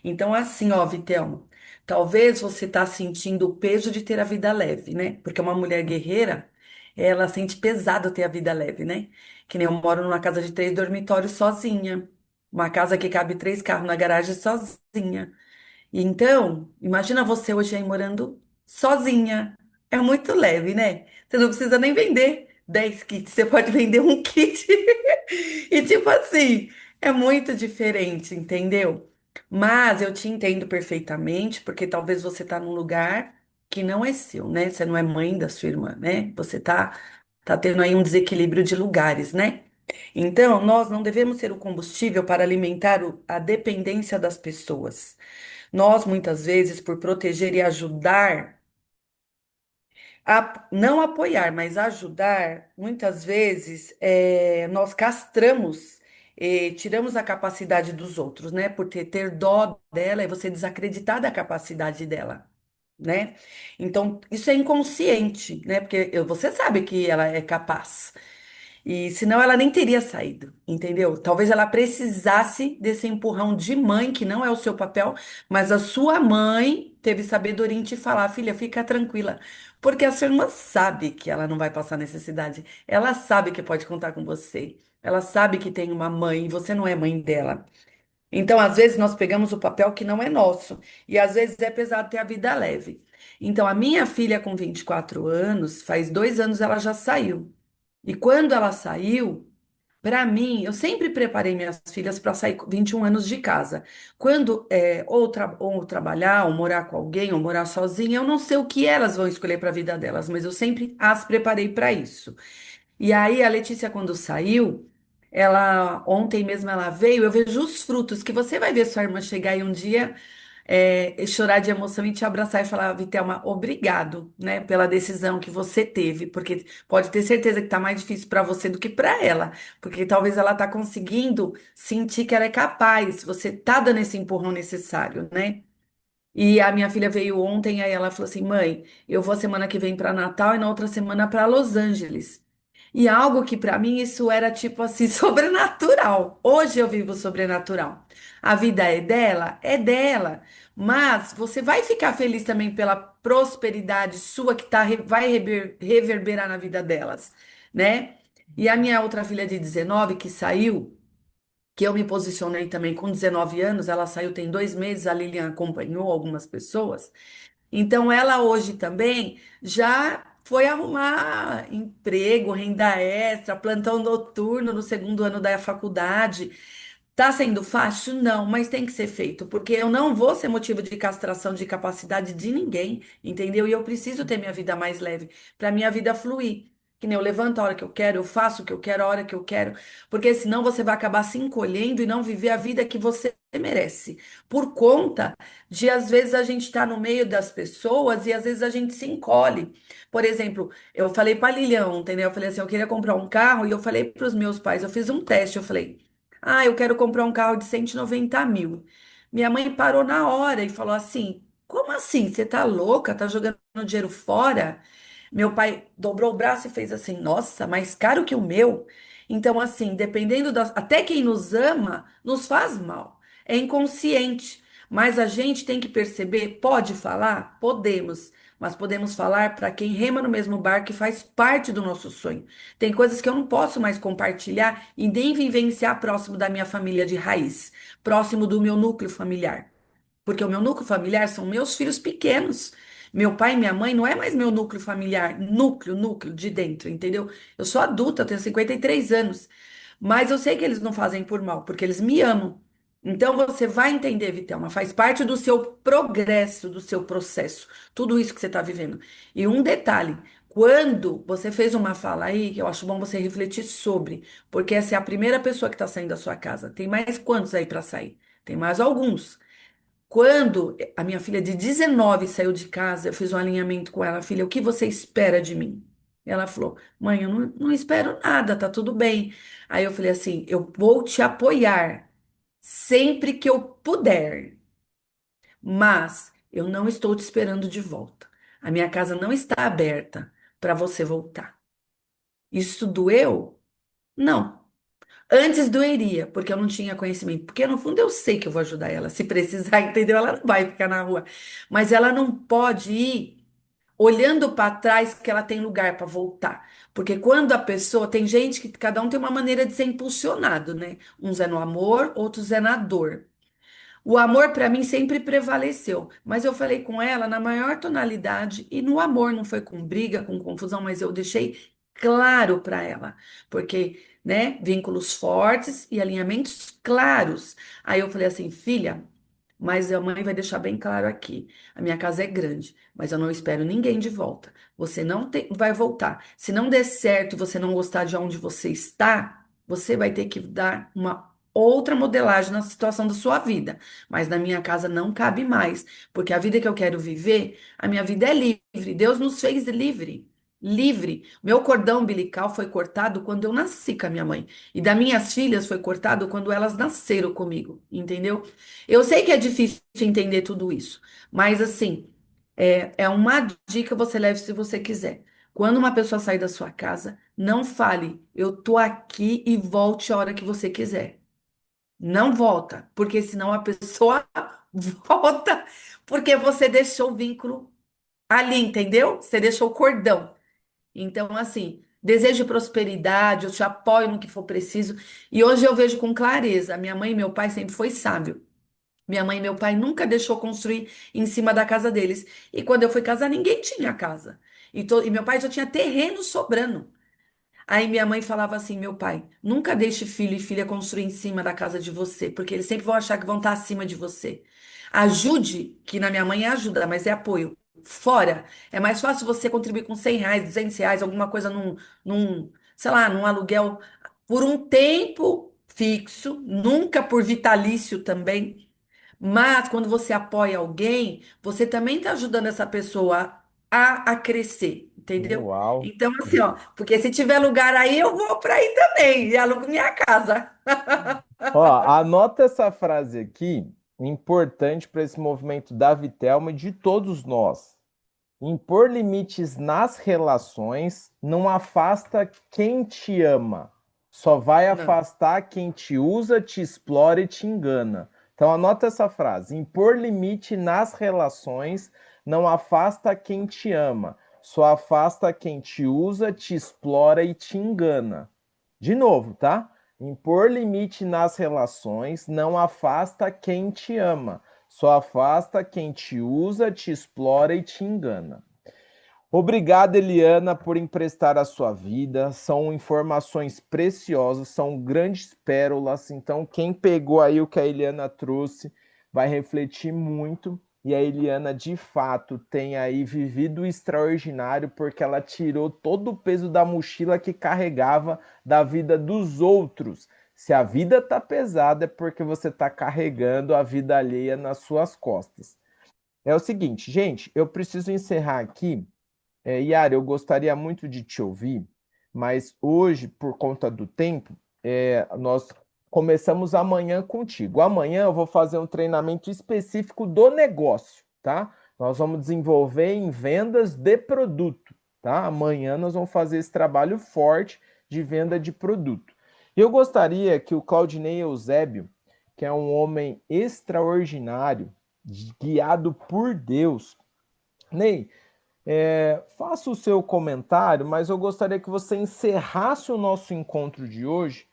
Então, assim, ó, Vitelma, talvez você tá sentindo o peso de ter a vida leve, né? Porque uma mulher guerreira, ela sente pesado ter a vida leve, né? Que nem eu moro numa casa de 3 dormitórios sozinha, uma casa que cabe 3 carros na garagem sozinha. Então, imagina você hoje aí morando sozinha. É muito leve, né? Você não precisa nem vender 10 kits, você pode vender um kit. E tipo assim, é muito diferente, entendeu? Mas eu te entendo perfeitamente, porque talvez você tá num lugar que não é seu, né? Você não é mãe da sua irmã, né? Você tá tendo aí um desequilíbrio de lugares, né? Então, nós não devemos ser o combustível para alimentar a dependência das pessoas. Nós, muitas vezes, por proteger e ajudar, não apoiar, mas ajudar, muitas vezes nós castramos, tiramos a capacidade dos outros, né? Por ter dó dela e você desacreditar da capacidade dela, né? Então, isso é inconsciente, né? Porque você sabe que ela é capaz. E senão ela nem teria saído, entendeu? Talvez ela precisasse desse empurrão de mãe, que não é o seu papel, mas a sua mãe teve sabedoria em te falar, filha, fica tranquila. Porque a sua irmã sabe que ela não vai passar necessidade. Ela sabe que pode contar com você. Ela sabe que tem uma mãe e você não é mãe dela. Então, às vezes, nós pegamos o papel que não é nosso. E às vezes é pesado ter a vida leve. Então, a minha filha, com 24 anos, faz 2 anos ela já saiu. E quando ela saiu, para mim, eu sempre preparei minhas filhas para sair com 21 anos de casa. Quando ou trabalhar, ou morar com alguém, ou morar sozinha, eu não sei o que elas vão escolher para a vida delas, mas eu sempre as preparei para isso. E aí a Letícia, quando saiu, ela ontem mesmo ela veio, eu vejo os frutos que você vai ver sua irmã chegar aí um dia e chorar de emoção e te abraçar e falar, Vitelma, obrigado, né, pela decisão que você teve, porque pode ter certeza que tá mais difícil para você do que para ela, porque talvez ela tá conseguindo sentir que ela é capaz, você tá dando esse empurrão necessário, né? E a minha filha veio ontem, aí ela falou assim: mãe, eu vou semana que vem para Natal e na outra semana para Los Angeles. E algo que para mim isso era tipo assim, sobrenatural. Hoje eu vivo sobrenatural. A vida é dela? É dela. Mas você vai ficar feliz também pela prosperidade sua que vai reverberar na vida delas, né? E a minha outra filha de 19 que saiu que eu me posicionei também com 19 anos, ela saiu tem 2 meses, a Lilian acompanhou algumas pessoas. Então, ela hoje também já foi arrumar emprego, renda extra, plantão noturno no segundo ano da faculdade. Tá sendo fácil? Não, mas tem que ser feito, porque eu não vou ser motivo de castração de capacidade de ninguém, entendeu? E eu preciso ter minha vida mais leve, para minha vida fluir. Que nem eu levanto a hora que eu quero, eu faço o que eu quero, a hora que eu quero, porque senão você vai acabar se encolhendo e não viver a vida que você merece. Por conta de, às vezes, a gente estar no meio das pessoas e às vezes a gente se encolhe. Por exemplo, eu falei para a Lilian ontem, né? Eu falei assim, eu queria comprar um carro e eu falei para os meus pais, eu fiz um teste, eu falei. Ah, eu quero comprar um carro de 190 mil. Minha mãe parou na hora e falou assim: como assim? Você tá louca? Tá jogando dinheiro fora? Meu pai dobrou o braço e fez assim: nossa, mais caro que o meu. Então, assim, dependendo das. Até quem nos ama nos faz mal. É inconsciente. Mas a gente tem que perceber, pode falar? Podemos. Mas podemos falar para quem rema no mesmo barco e faz parte do nosso sonho. Tem coisas que eu não posso mais compartilhar e nem vivenciar próximo da minha família de raiz, próximo do meu núcleo familiar. Porque o meu núcleo familiar são meus filhos pequenos. Meu pai e minha mãe não é mais meu núcleo familiar, núcleo de dentro, entendeu? Eu sou adulta, eu tenho 53 anos. Mas eu sei que eles não fazem por mal, porque eles me amam. Então você vai entender, Vitelma, faz parte do seu progresso, do seu processo, tudo isso que você está vivendo. E um detalhe, quando você fez uma fala aí, que eu acho bom você refletir sobre, porque essa é a primeira pessoa que está saindo da sua casa. Tem mais quantos aí para sair? Tem mais alguns. Quando a minha filha de 19 saiu de casa, eu fiz um alinhamento com ela, filha, o que você espera de mim? Ela falou, mãe, eu não espero nada, tá tudo bem. Aí eu falei assim, eu vou te apoiar sempre que eu puder, mas eu não estou te esperando de volta. A minha casa não está aberta para você voltar. Isso doeu? Não. Antes doeria, porque eu não tinha conhecimento. Porque no fundo eu sei que eu vou ajudar ela. Se precisar, entendeu? Ela não vai ficar na rua. Mas ela não pode ir olhando para trás que ela tem lugar para voltar. Porque quando a pessoa. Tem gente que cada um tem uma maneira de ser impulsionado, né? Uns é no amor, outros é na dor. O amor para mim sempre prevaleceu, mas eu falei com ela na maior tonalidade e no amor, não foi com briga, com confusão, mas eu deixei claro para ela, porque, né, vínculos fortes e alinhamentos claros. Aí eu falei assim, filha, mas a mãe vai deixar bem claro aqui. A minha casa é grande, mas eu não espero ninguém de volta. Você não vai voltar. Se não der certo e você não gostar de onde você está, você vai ter que dar uma outra modelagem na situação da sua vida. Mas na minha casa não cabe mais, porque a vida que eu quero viver, a minha vida é livre. Deus nos fez livre. Livre. Meu cordão umbilical foi cortado quando eu nasci com a minha mãe. E das minhas filhas foi cortado quando elas nasceram comigo, entendeu? Eu sei que é difícil entender tudo isso, mas assim, é uma dica você leve se você quiser. Quando uma pessoa sair da sua casa, não fale, eu tô aqui e volte a hora que você quiser. Não volta, porque senão a pessoa volta porque você deixou o vínculo ali, entendeu? Você deixou o cordão. Então, assim, desejo prosperidade, eu te apoio no que for preciso. E hoje eu vejo com clareza, minha mãe e meu pai sempre foi sábio. Minha mãe e meu pai nunca deixou construir em cima da casa deles. E quando eu fui casar, ninguém tinha casa. E meu pai já tinha terreno sobrando. Aí minha mãe falava assim, meu pai, nunca deixe filho e filha construir em cima da casa de você, porque eles sempre vão achar que vão estar acima de você. Ajude, que na minha mãe é ajuda, mas é apoio. Fora, é mais fácil você contribuir com R$ 100, R$ 200, alguma coisa sei lá, num aluguel por um tempo fixo, nunca por vitalício também. Mas quando você apoia alguém, você também está ajudando essa pessoa a crescer, entendeu? Uau! Então, assim, ó, porque se tiver lugar aí, eu vou para aí também e alugo minha casa. Ó, anota essa frase aqui, importante para esse movimento da Vitelma e de todos nós. Impor limites nas relações não afasta quem te ama, só vai Não. afastar quem te usa, te explora e te engana. Então anota essa frase: impor limite nas relações não afasta quem te ama, só afasta quem te usa, te explora e te engana. De novo, tá? Impor limite nas relações não afasta quem te ama, só afasta quem te usa, te explora e te engana. Obrigado, Eliana, por emprestar a sua vida. São informações preciosas, são grandes pérolas. Então, quem pegou aí o que a Eliana trouxe vai refletir muito. E a Eliana, de fato, tem aí vivido o extraordinário porque ela tirou todo o peso da mochila que carregava da vida dos outros. Se a vida tá pesada, é porque você tá carregando a vida alheia nas suas costas. É o seguinte, gente, eu preciso encerrar aqui. Yara, eu gostaria muito de te ouvir, mas hoje, por conta do tempo, nós começamos amanhã contigo. Amanhã eu vou fazer um treinamento específico do negócio, tá? Nós vamos desenvolver em vendas de produto, tá? Amanhã nós vamos fazer esse trabalho forte de venda de produto. Eu gostaria que o Claudinei Eusébio, que é um homem extraordinário, guiado por Deus, Ney, faça o seu comentário, mas eu gostaria que você encerrasse o nosso encontro de hoje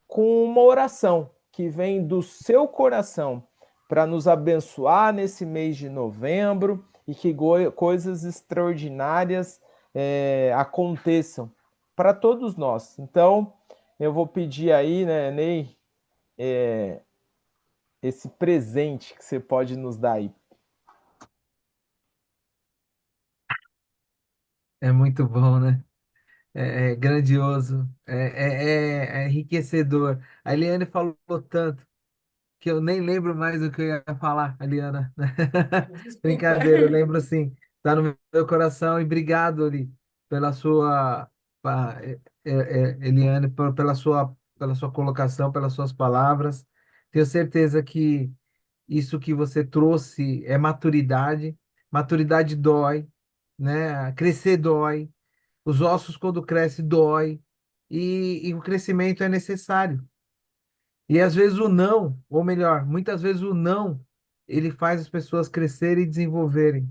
com uma oração que vem do seu coração para nos abençoar nesse mês de novembro e que coisas extraordinárias aconteçam para todos nós. Então, eu vou pedir aí, né, Ney, esse presente que você pode nos dar aí. É muito bom, né? É grandioso, é enriquecedor. A Eliane falou tanto que eu nem lembro mais o que eu ia falar, Eliana. Desculpa. Brincadeira, eu lembro assim, tá no meu coração e obrigado, Eli, pela sua, Eliane, pela sua colocação, pelas suas palavras. Tenho certeza que isso que você trouxe é maturidade. Maturidade dói, né? Crescer dói. Os ossos, quando crescem, dói. E o crescimento é necessário. E às vezes o não, ou melhor, muitas vezes o não, ele faz as pessoas crescerem e desenvolverem.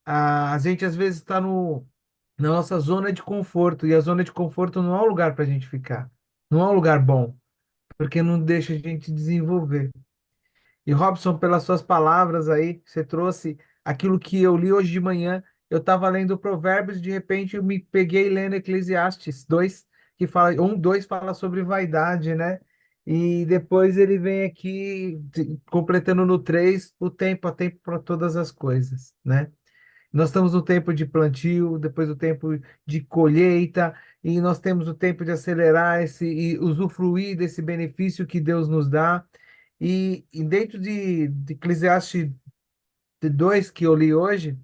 A gente às vezes está na nossa zona de conforto, e a zona de conforto não é um lugar para a gente ficar. Não é um lugar bom, porque não deixa a gente desenvolver. E Robson, pelas suas palavras aí, você trouxe aquilo que eu li hoje de manhã. Eu estava lendo Provérbios, de repente eu me peguei lendo Eclesiastes 2 que fala, 2 fala sobre vaidade, né? E depois ele vem aqui completando no 3 o tempo, há tempo para todas as coisas, né? Nós estamos no tempo de plantio, depois o tempo de colheita, e nós temos o tempo de acelerar esse e usufruir desse benefício que Deus nos dá. E dentro de Eclesiastes 2 que eu li hoje,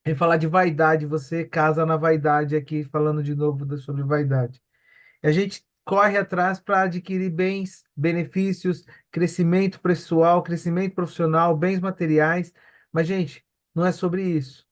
em falar de vaidade, você casa na vaidade aqui, falando de novo sobre vaidade. E a gente corre atrás para adquirir bens, benefícios, crescimento pessoal, crescimento profissional, bens materiais. Mas, gente, não é sobre isso.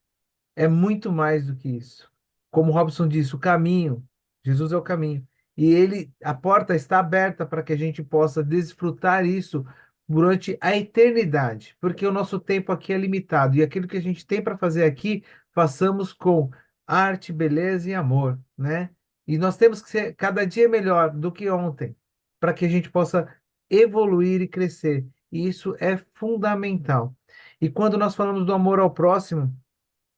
É muito mais do que isso. Como o Robson disse, o caminho, Jesus é o caminho. E a porta está aberta para que a gente possa desfrutar isso durante a eternidade, porque o nosso tempo aqui é limitado e aquilo que a gente tem para fazer aqui, façamos com arte, beleza e amor, né? E nós temos que ser cada dia melhor do que ontem, para que a gente possa evoluir e crescer. E isso é fundamental. E quando nós falamos do amor ao próximo,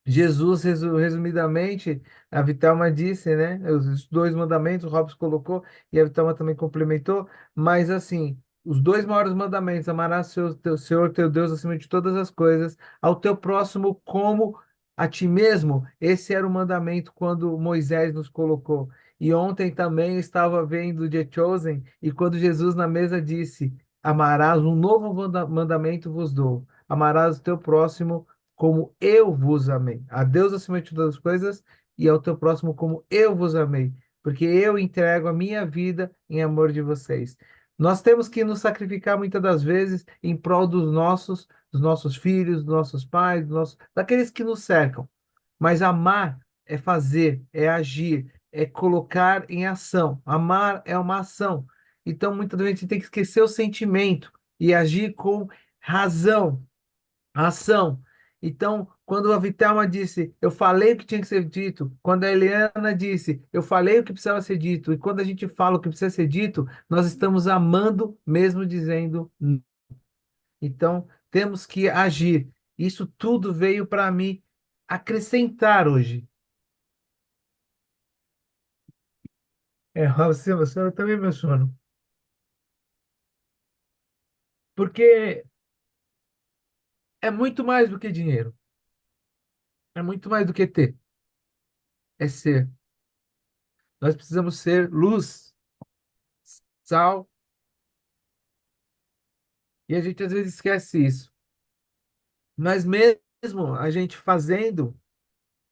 Jesus, resumidamente, a Vitalma disse, né? Os dois mandamentos, o Robson colocou e a Vitalma também complementou, mas assim, os dois maiores mandamentos, amarás Senhor teu Deus acima de todas as coisas, ao teu próximo como a ti mesmo. Esse era o mandamento quando Moisés nos colocou. E ontem também estava vendo The Chosen, e quando Jesus na mesa disse: Amarás, um novo mandamento vos dou, amarás o teu próximo como eu vos amei. A Deus acima de todas as coisas e ao teu próximo como eu vos amei, porque eu entrego a minha vida em amor de vocês. Nós temos que nos sacrificar muitas das vezes em prol dos nossos filhos, dos nossos pais, daqueles que nos cercam. Mas amar é fazer, é agir, é colocar em ação. Amar é uma ação. Então, muitas vezes a gente tem que esquecer o sentimento e agir com razão, ação. Então, quando a Vitalma disse, eu falei o que tinha que ser dito, quando a Eliana disse, eu falei o que precisava ser dito, e quando a gente fala o que precisa ser dito, nós estamos amando, mesmo dizendo não. Então, temos que agir. Isso tudo veio para me acrescentar hoje. Você eu também menciono. Porque é muito mais do que dinheiro. É muito mais do que ter. É ser. Nós precisamos ser luz, sal, e a gente às vezes esquece isso. Mas mesmo a gente fazendo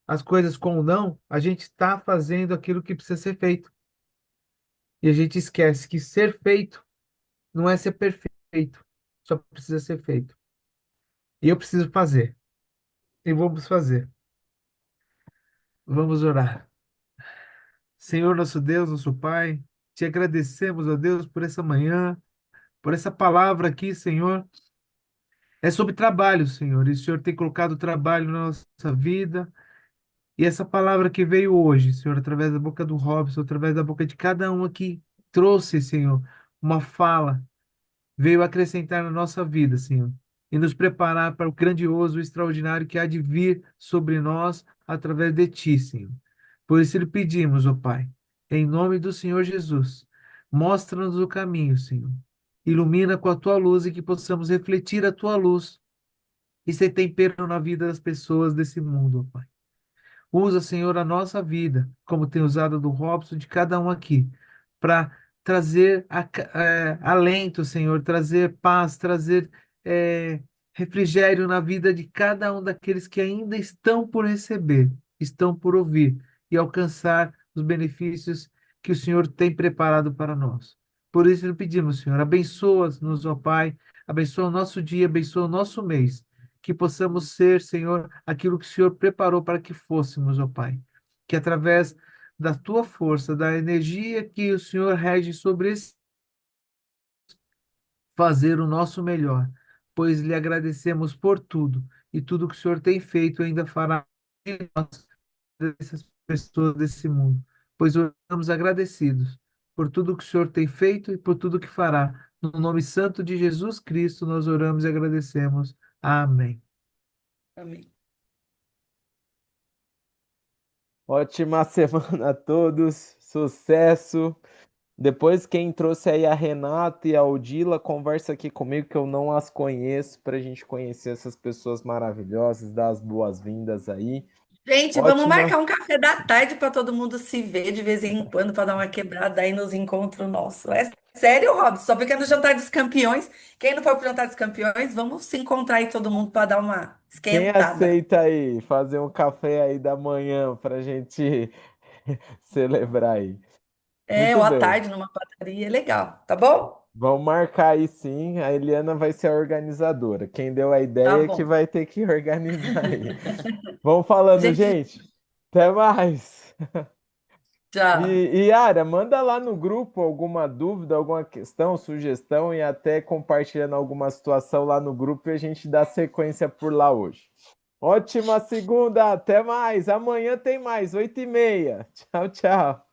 as coisas com o não, a gente está fazendo aquilo que precisa ser feito. E a gente esquece que ser feito não é ser perfeito, só precisa ser feito. E eu preciso fazer. E vamos fazer. Vamos orar. Senhor nosso Deus, nosso Pai, Te agradecemos, ó Deus, por essa manhã, por essa palavra aqui, Senhor. É sobre trabalho, Senhor. E o Senhor tem colocado trabalho na nossa vida. E essa palavra que veio hoje, Senhor, através da boca do Robson, através da boca de cada um aqui, trouxe, Senhor, uma fala, veio acrescentar na nossa vida, Senhor, e nos preparar para o grandioso, o extraordinário que há de vir sobre nós através de Ti, Senhor. Por isso lhe pedimos, ó Pai, em nome do Senhor Jesus, mostra-nos o caminho, Senhor. Ilumina com a Tua luz e que possamos refletir a Tua luz e ser tempero na vida das pessoas desse mundo, ó Pai. Usa, Senhor, a nossa vida, como tem usado a do Robson, de cada um aqui, para trazer alento, Senhor, trazer paz, trazer eh, refrigério na vida de cada um daqueles que ainda estão por receber, estão por ouvir e alcançar os benefícios que o Senhor tem preparado para nós. Por isso, lhe pedimos, Senhor, abençoa-nos, ó Pai, abençoa o nosso dia, abençoa o nosso mês que possamos ser, Senhor, aquilo que o Senhor preparou para que fôssemos, ó Pai. Que através da tua força, da energia que o Senhor rege sobre esse, fazer o nosso melhor, pois lhe agradecemos por tudo e tudo que o Senhor tem feito e ainda fará em nós, dessas pessoas desse mundo, pois estamos agradecidos por tudo que o Senhor tem feito e por tudo que fará. No nome santo de Jesus Cristo, nós oramos e agradecemos. Amém. Amém. Ótima semana a todos, sucesso. Depois, quem trouxe aí a Renata e a Odila, conversa aqui comigo que eu não as conheço, para a gente conhecer essas pessoas maravilhosas, dar as boas-vindas aí. Gente, vamos Ótima. marcar um café da tarde para todo mundo se ver de vez em quando para dar uma quebrada aí nos encontros nossos. É sério, Robson? Só porque é no Jantar dos Campeões. Quem não for pro Jantar dos Campeões, vamos se encontrar aí todo mundo para dar uma Quem esquentada. aceita aí fazer um café aí da manhã para a gente celebrar aí? É, Muito ou à bem. tarde numa padaria, legal, tá bom? Vamos marcar aí sim. A Eliana vai ser a organizadora. Quem deu a Tá ideia é que bom. vai ter que organizar aí. Vamos falando, Gente, gente. Até mais. tchau. E Yara, manda lá no grupo alguma dúvida, alguma questão, sugestão e até compartilhando alguma situação lá no grupo e a gente dá sequência por lá hoje. Ótima segunda, até mais. Amanhã tem mais, 8h30. Tchau, tchau.